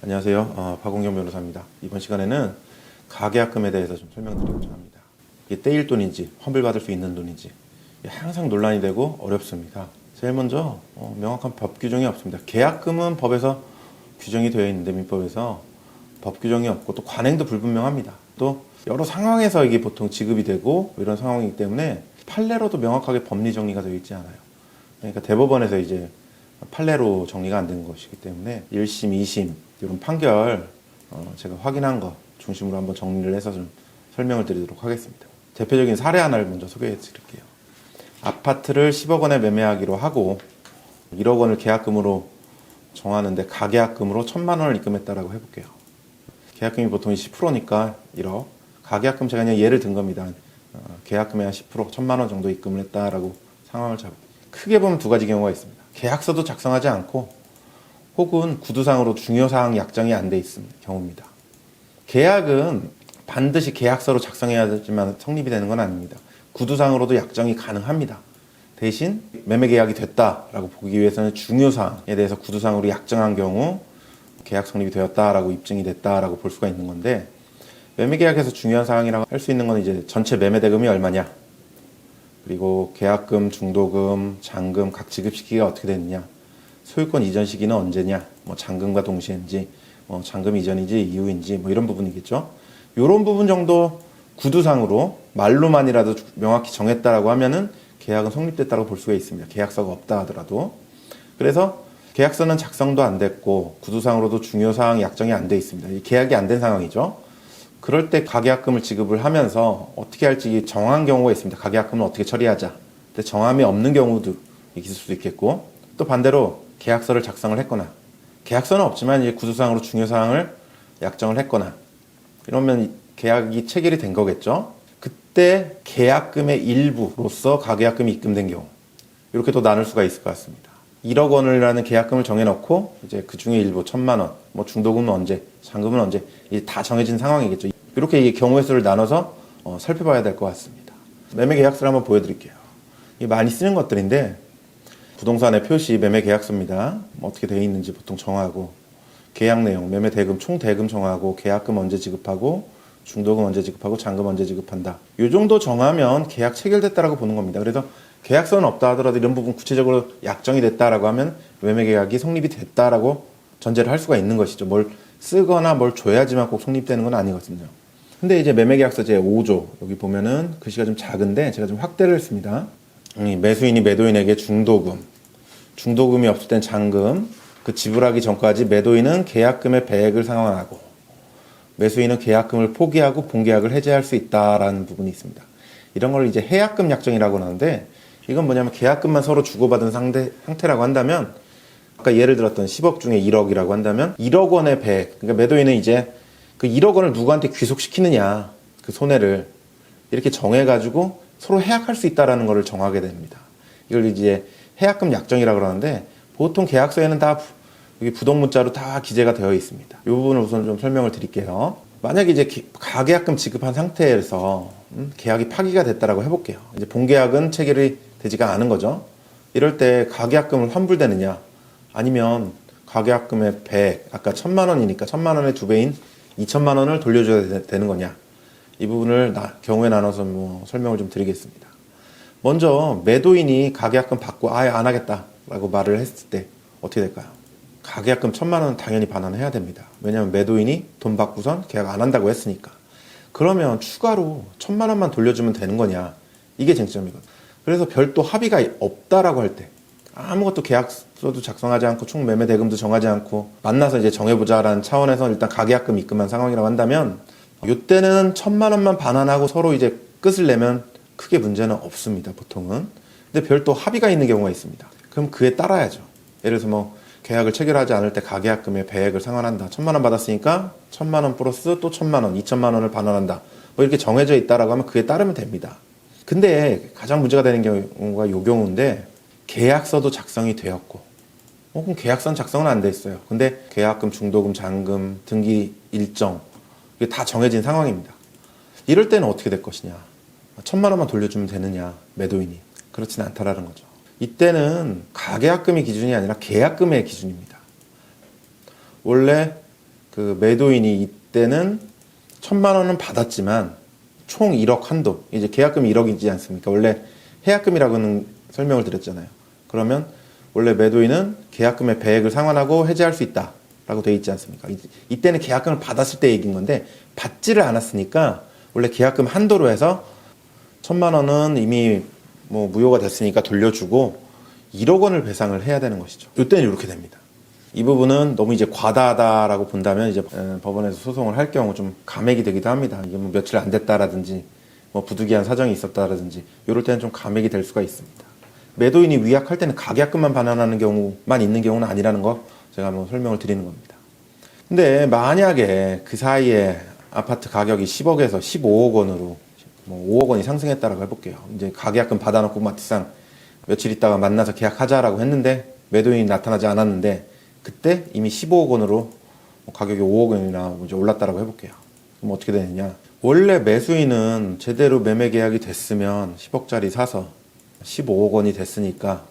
안녕하세요. 박홍경 변호사입니다. 이번 시간에는 가계약금에 대해서 좀 설명드리고자 합니다. 이게 떼일 돈인지 환불받을 수 있는 돈인지 항상 논란이 되고 어렵습니다. 제일 먼저 명확한 법 규정이 없습니다. 계약금은 법에서 규정이 되어 있는데 민법에서 법 규정이 없고 또 관행도 불분명합니다. 또 여러 상황에서 이게 보통 지급이 되고 이런 상황이기 때문에 판례로도 명확하게 법리 정리가 되어 있지 않아요. 그러니까 대법원에서 이제 판례로 정리가 안 된 것이기 때문에 1심, 2심 이런 판결 제가 확인한 거 중심으로 한번 정리를 해서 좀 설명을 드리도록 하겠습니다. 대표적인 사례 하나를 먼저 소개해 드릴게요. 아파트를 10억 원에 매매하기로 하고 1억 원을 계약금으로 정하는데 가계약금으로 1,000만 원을 입금했다라고 해볼게요. 계약금이 보통 10%니까 1억. 가계약금 제가 그냥 예를 든 겁니다. 계약금의 한 10%, 1,000만 원 정도 입금을 했다라고 상황을 잡고 크게 보면 두 가지 경우가 있습니다. 계약서도 작성하지 않고 혹은 구두상으로 중요사항 약정이 안 돼 있는 경우입니다. 계약은 반드시 계약서로 작성해야지만 성립이 되는 건 아닙니다. 구두상으로도 약정이 가능합니다. 대신 매매계약이 됐다라고 보기 위해서는 중요사항에 대해서 구두상으로 약정한 경우 계약 성립이 되었다라고 입증이 됐다라고 볼 수가 있는 건데, 매매계약에서 중요한 사항이라고 할 수 있는 건 이제 전체 매매대금이 얼마냐, 그리고 계약금, 중도금, 잔금 각 지급 시기가 어떻게 됐느냐, 소유권 이전 시기는 언제냐, 잔금과 동시인지, 잔금 이전인지 이후인지 이런 부분이겠죠. 이런 부분 정도 구두상으로 말로만이라도 명확히 정했다라고 하면은 계약은 성립됐다고 볼 수가 있습니다. 계약서가 없다 하더라도. 그래서 계약서는 작성도 안 됐고 구두상으로도 중요사항 약정이 안 돼 있습니다. 이 계약이 안 된 상황이죠. 그럴 때 가계약금을 지급을 하면서 어떻게 할지 정한 경우가 있습니다. 가계약금을 어떻게 처리하자. 근데 정함이 없는 경우도 있을 수도 있겠고, 또 반대로 계약서를 작성을 했거나 계약서는 없지만 이제 구두상으로 중요사항을 약정을 했거나 이러면 계약이 체결이 된 거겠죠. 그때 계약금의 일부로서 가계약금이 입금된 경우, 이렇게 또 나눌 수가 있을 것 같습니다. 1억 원이라는 계약금을 정해놓고 이제 그 중에 일부 1,000만 원, 중도금은 언제, 잔금은 언제, 이게 다 정해진 상황이겠죠. 이렇게 이 경우의 수를 나눠서 살펴봐야 될 것 같습니다. 매매계약서를 한번 보여드릴게요. 이게 많이 쓰는 것들인데 부동산의 표시 매매계약서입니다. 어떻게 되어 있는지 보통 정하고, 계약 내용, 매매 대금, 총 대금 정하고, 계약금 언제 지급하고, 중도금 언제 지급하고, 잔금 언제 지급한다. 이 정도 정하면 계약 체결됐다라고 보는 겁니다. 그래서 계약서는 없다 하더라도 이런 부분 구체적으로 약정이 됐다라고 하면 매매계약이 성립이 됐다라고 전제를 할 수가 있는 것이죠. 뭘 쓰거나 뭘 줘야지만 꼭 성립되는 건 아니거든요. 근데 이제 매매계약서 제 5조 여기 보면은 글씨가 좀 작은데 제가 좀 확대를 했습니다. 매수인이 매도인에게 중도금이 없을 땐 잔금, 그 지불하기 전까지 매도인은 계약금의 배액을 상환하고 매수인은 계약금을 포기하고 본계약을 해제할 수 있다라는 부분이 있습니다. 이런 걸 이제 해약금 약정이라고 하는데, 이건 뭐냐면 계약금만 서로 주고받은 상태라고 한다면, 아까 예를 들었던 10억 중에 1억이라고 한다면 1억 원의 배액, 그러니까 매도인은 이제 그 1억 원을 누구한테 귀속시키느냐, 그 손해를 이렇게 정해가지고 서로 해약할 수 있다라는 것을 정하게 됩니다. 이걸 이제 해약금 약정이라고 그러는데, 보통 계약서에는 다 여기 부동문자로 다 기재가 되어 있습니다. 이 부분을 우선 좀 설명을 드릴게요. 만약에 이제 가계약금 지급한 상태에서 계약이 파기가 됐다라고 해볼게요. 이제 본계약은 체결이 되지가 않은 거죠. 이럴 때 가계약금을 환불되느냐, 아니면 가계약금의 배액, 아까 1,000만 원이니까 1,000만 원의 2배인 2,000만 원을 돌려줘야 되는 거냐, 이 부분을 경우에 나눠서 설명을 좀 드리겠습니다. 먼저 매도인이 가계약금 받고 아예 안 하겠다라고 말을 했을 때 어떻게 될까요? 가계약금 1,000만 원은 당연히 반환해야 됩니다. 왜냐하면 매도인이 돈 받고선 계약 안 한다고 했으니까. 그러면 추가로 1,000만 원만 돌려주면 되는 거냐, 이게 쟁점이거든요. 그래서 별도 합의가 없다라고 할 때, 아무것도 계약서도 작성하지 않고 총 매매 대금도 정하지 않고 만나서 이제 정해보자라는 차원에서 일단 가계약금 입금한 상황이라고 한다면, 이때는 1,000만 원만 반환하고 서로 이제 끝을 내면 크게 문제는 없습니다, 보통은. 근데 별도 합의가 있는 경우가 있습니다. 그럼 그에 따라야죠. 예를 들어서 계약을 체결하지 않을 때 가계약금의 배액을 상환한다. 1,000만 원 받았으니까 1,000만 원 플러스 또 1,000만 원, 2,000만 원을 반환한다. 이렇게 정해져 있다라고 하면 그에 따르면 됩니다. 근데 가장 문제가 되는 경우가 이 경우인데, 계약서도 작성이 되었고, 그럼 계약서는 작성은 안 돼 있어요. 근데 계약금, 중도금, 잔금, 등기 일정, 이게 다 정해진 상황입니다. 이럴 때는 어떻게 될 것이냐. 1,000만 원만 돌려주면 되느냐, 매도인이. 그렇지는 않다라는 거죠. 이때는 가계약금이 기준이 아니라 계약금의 기준입니다. 원래 그 매도인이 이때는 1,000만 원은 받았지만 총 1억 한도, 이제 계약금이 1억이지 않습니까? 원래 해약금이라고는 설명을 드렸잖아요. 그러면 원래 매도인은 계약금의 배액을 상환하고 해지할 수 있다라고 되어 있지 않습니까? 이때는 계약금을 받았을 때 얘기인 건데 받지를 않았으니까 원래 계약금 한도로 해서 1,000만 원은 이미 뭐 무효가 됐으니까 돌려주고 1억 원을 배상을 해야 되는 것이죠. 이때는 이렇게 됩니다. 이 부분은 너무 이제 과다하다라고 본다면 이제 법원에서 소송을 할 경우 좀 감액이 되기도 합니다. 이게 뭐 며칠 안 됐다라든지 뭐 부득이한 사정이 있었다라든지 이럴 때는 좀 감액이 될 수가 있습니다. 매도인이 위약할 때는 가계약금만 반환하는 경우만 있는 경우는 아니라는 거 제가 한번 설명을 드리는 겁니다. 근데 만약에 그 사이에 아파트 가격이 10억에서 15억 원으로 뭐 5억 원이 상승했다라고 해볼게요. 이제 가계약금 받아놓고 마티상 며칠 있다가 만나서 계약하자라고 했는데 매도인이 나타나지 않았는데 그때 이미 15억 원으로 가격이 5억 원이나 이제 올랐다라고 해볼게요. 그럼 어떻게 되느냐? 원래 매수인은 제대로 매매 계약이 됐으면 10억짜리 사서 15억 원이 됐으니까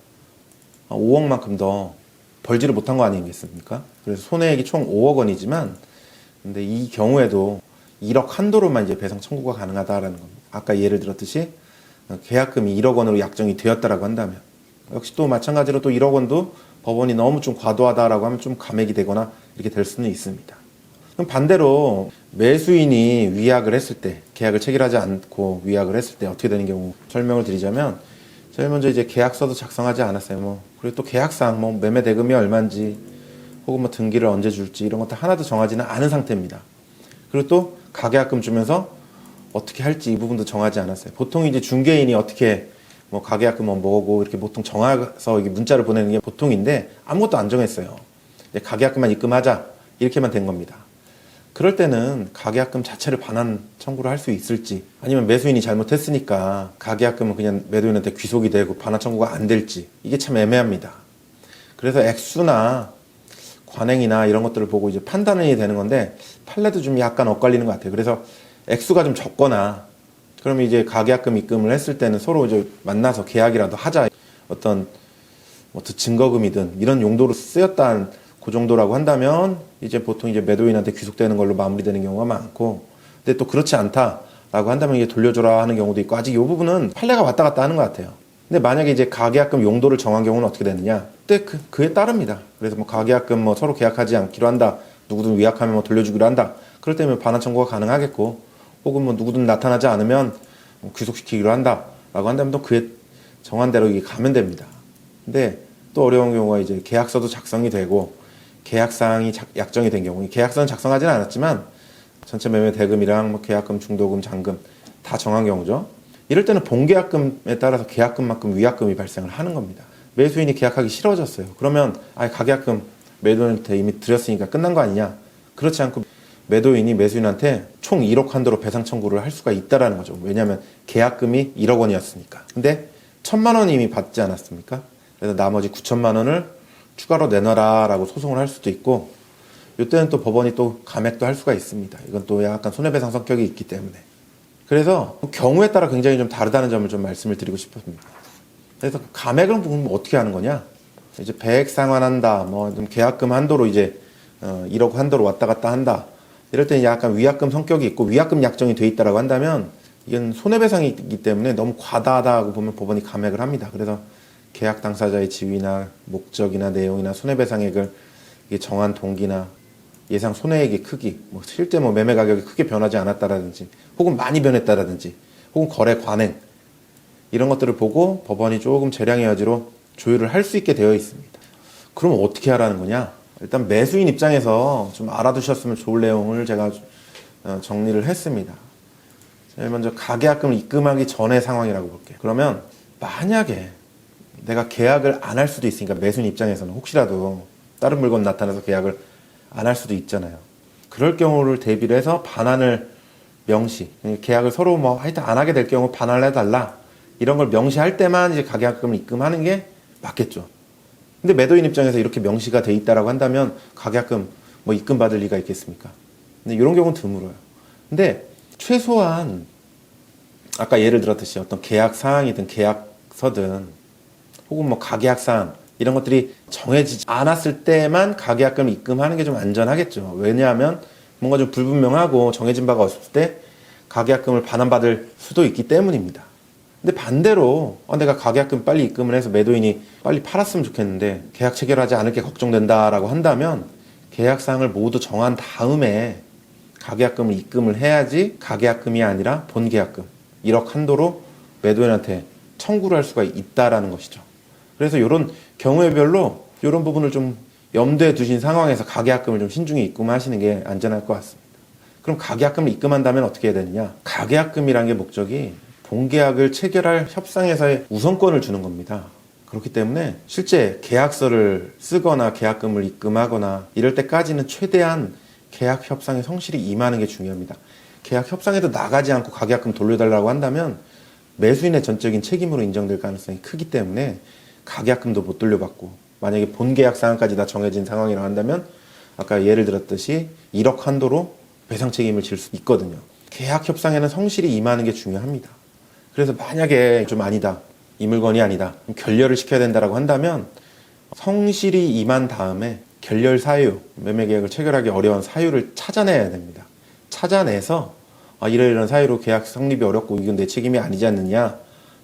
5억만큼 더 벌지를 못한 거 아니겠습니까? 그래서 손해액이 총 5억 원이지만 근데 이 경우에도 1억 한도로만 이제 배상 청구가 가능하다라는 겁니다. 아까 예를 들었듯이 계약금이 1억 원으로 약정이 되었다라고 한다면 역시 또 마찬가지로 또 1억 원도 법원이 너무 좀 과도하다라고 하면 좀 감액이 되거나 이렇게 될 수는 있습니다. 그럼 반대로 매수인이 위약을 했을 때 계약을 체결하지 않고 위약을 했을 때 어떻게 되는 경우 설명을 드리자면 제일 먼저 이제 계약서도 작성하지 않았어요. 그리고 또 계약상 매매 대금이 얼마인지 혹은 등기를 언제 줄지 이런 것도 하나도 정하지는 않은 상태입니다. 그리고 또 가계약금 주면서 어떻게 할지 이 부분도 정하지 않았어요. 보통 이제 중개인이 어떻게 가계약금은 뭐고 이렇게 보통 정해서 문자를 보내는 게 보통인데 아무것도 안 정했어요. 가계약금만 입금하자 이렇게만 된 겁니다. 그럴 때는 가계약금 자체를 반환 청구를 할 수 있을지 아니면 매수인이 잘못했으니까 가계약금은 그냥 매도인한테 귀속이 되고 반환 청구가 안 될지 이게 참 애매합니다. 그래서 액수나 관행이나 이런 것들을 보고 이제 판단이 되는 건데 판례도 좀 약간 엇갈리는 것 같아요. 그래서 액수가 좀 적거나 그러면 이제 가계약금 입금을 했을 때는 서로 이제 만나서 계약이라도 하자. 어떤 증거금이든 이런 용도로 쓰였다는 그 정도라고 한다면 이제 보통 이제 매도인한테 귀속되는 걸로 마무리되는 경우가 많고, 근데 또 그렇지 않다라고 한다면 이제 돌려줘라 하는 경우도 있고 아직 이 부분은 판례가 왔다 갔다 하는 것 같아요. 근데 만약에 이제 가계약금 용도를 정한 경우는 어떻게 되느냐? 그때 그에 따릅니다. 그래서 가계약금 서로 계약하지 않기로 한다. 누구든 위약하면 돌려주기로 한다. 그럴 때면 반환 청구가 가능하겠고, 혹은 누구든 나타나지 않으면 귀속시키기로 한다라고 한다면 또 그에 정한 대로 이게 가면 됩니다. 근데 또 어려운 경우가 이제 계약서도 작성이 되고 계약사항이 약정이 된 경우, 계약서는 작성하지는 않았지만 전체 매매 대금이랑 계약금, 중도금, 잔금 다 정한 경우죠. 이럴 때는 본계약금에 따라서 계약금만큼 위약금이 발생을 하는 겁니다. 매수인이 계약하기 싫어졌어요. 그러면 가계약금 매도인한테 이미 드렸으니까 끝난 거 아니냐? 그렇지 않고 매도인이 매수인한테 총 1억 한도로 배상 청구를 할 수가 있다라는 거죠. 왜냐하면 계약금이 1억 원이었으니까. 근데 1,000만 원이 이미 받지 않았습니까? 그래서 나머지 9천만 원을 추가로 내놔라라고 소송을 할 수도 있고, 이때는 또 법원이 또 감액도 할 수가 있습니다. 이건 또 약간 손해배상 성격이 있기 때문에. 그래서 경우에 따라 굉장히 좀 다르다는 점을 좀 말씀을 드리고 싶습니다. 그래서 감액을 보면 어떻게 하는 거냐? 이제 배액 상환한다, 좀 계약금 한도로 이제 1억 한도로 왔다 갔다 한다. 이럴 때는 약간 위약금 성격이 있고 위약금 약정이 돼 있다라고 한다면 이건 손해배상이기 때문에 너무 과다하다고 보면 법원이 감액을 합니다. 그래서 계약 당사자의 지위나 목적이나 내용이나 손해배상액을 정한 동기나 예상 손해액의 크기, 실제 매매 가격이 크게 변하지 않았다라든지 혹은 많이 변했다라든지 혹은 거래 관행 이런 것들을 보고 법원이 조금 재량의 여지로 조율을 할 수 있게 되어 있습니다. 그럼 어떻게 하라는 거냐? 일단 매수인 입장에서 좀 알아두셨으면 좋을 내용을 제가 정리를 했습니다. 제일 먼저 가계약금을 입금하기 전의 상황이라고 볼게요. 그러면 만약에 내가 계약을 안 할 수도 있으니까 매수인 입장에서는 혹시라도 다른 물건 나타나서 계약을 안 할 수도 있잖아요. 그럴 경우를 대비를 해서 반환을 명시, 계약을 서로 하여튼 안 하게 될 경우 반환을 해달라 이런 걸 명시할 때만 이제 가계약금을 입금하는 게 맞겠죠. 근데 매도인 입장에서 이렇게 명시가 돼 있다라고 한다면 가계약금 입금 받을 리가 있겠습니까? 근데 이런 경우는 드물어요. 근데 최소한 아까 예를 들었듯이 어떤 계약 사항이든 계약서든 혹은 가계약 사항 이런 것들이 정해지지 않았을 때만 가계약금을 입금하는 게 좀 안전하겠죠. 왜냐하면 뭔가 좀 불분명하고 정해진 바가 없을 때 가계약금을 반환받을 수도 있기 때문입니다. 근데 반대로 내가 가계약금 빨리 입금을 해서 매도인이 빨리 팔았으면 좋겠는데 계약 체결하지 않을 게 걱정된다라고 한다면 계약사항을 모두 정한 다음에 가계약금을 입금을 해야지 가계약금이 아니라 본계약금 1억 한도로 매도인한테 청구를 할 수가 있다라는 것이죠. 그래서 이런 경우에별로 이런 부분을 좀 염두에 두신 상황에서 가계약금을 좀 신중히 입금하시는 게 안전할 것 같습니다. 그럼 가계약금을 입금한다면 어떻게 해야 되느냐? 가계약금이라는 게 목적이 본계약을 체결할 협상에서의 우선권을 주는 겁니다. 그렇기 때문에 실제 계약서를 쓰거나 계약금을 입금하거나 이럴 때까지는 최대한 계약 협상에 성실히 임하는 게 중요합니다. 계약 협상에도 나가지 않고 가계약금 돌려달라고 한다면 매수인의 전적인 책임으로 인정될 가능성이 크기 때문에 가계약금도 못 돌려받고 만약에 본계약 사항까지 다 정해진 상황이라고 한다면 아까 예를 들었듯이 1억 한도로 배상 책임을 질 수 있거든요. 계약 협상에는 성실히 임하는 게 중요합니다. 그래서 만약에 좀 아니다, 이 물건이 아니다, 결렬을 시켜야 된다고 한다면 성실히 임한 다음에 결렬 사유, 매매 계약을 체결하기 어려운 사유를 찾아내야 됩니다. 찾아내서 이러이러한 사유로 계약 성립이 어렵고 이건 내 책임이 아니지 않느냐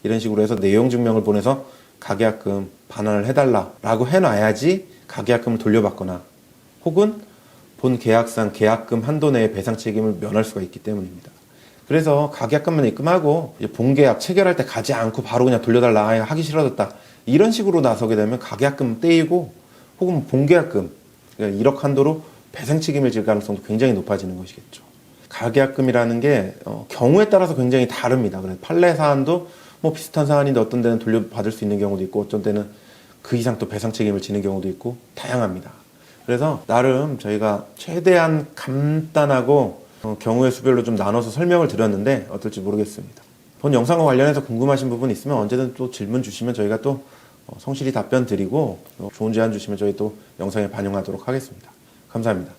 이런 식으로 해서 내용 증명을 보내서 가계약금 반환을 해달라라고 해놔야지 가계약금을 돌려받거나 혹은 본 계약상 계약금 한도 내의 배상 책임을 면할 수가 있기 때문입니다. 그래서 가계약금만 입금하고 본계약 체결할 때 가지 않고 바로 그냥 돌려달라 하기 싫어졌다 이런 식으로 나서게 되면 가계약금 떼이고 혹은 본계약금 그러니까 1억 한도로 배상 책임을 질 가능성도 굉장히 높아지는 것이겠죠. 가계약금이라는 게 경우에 따라서 굉장히 다릅니다. 그래서 판례 사안도 비슷한 사안인데 어떤 데는 돌려받을 수 있는 경우도 있고 어떤 데는 그 이상 또 배상 책임을 지는 경우도 있고 다양합니다. 그래서 나름 저희가 최대한 간단하고 경우의 수별로 좀 나눠서 설명을 드렸는데 어떨지 모르겠습니다. 본 영상과 관련해서 궁금하신 부분 있으면 언제든 또 질문 주시면 저희가 또 성실히 답변 드리고 좋은 제안 주시면 저희 또 영상에 반영하도록 하겠습니다. 감사합니다.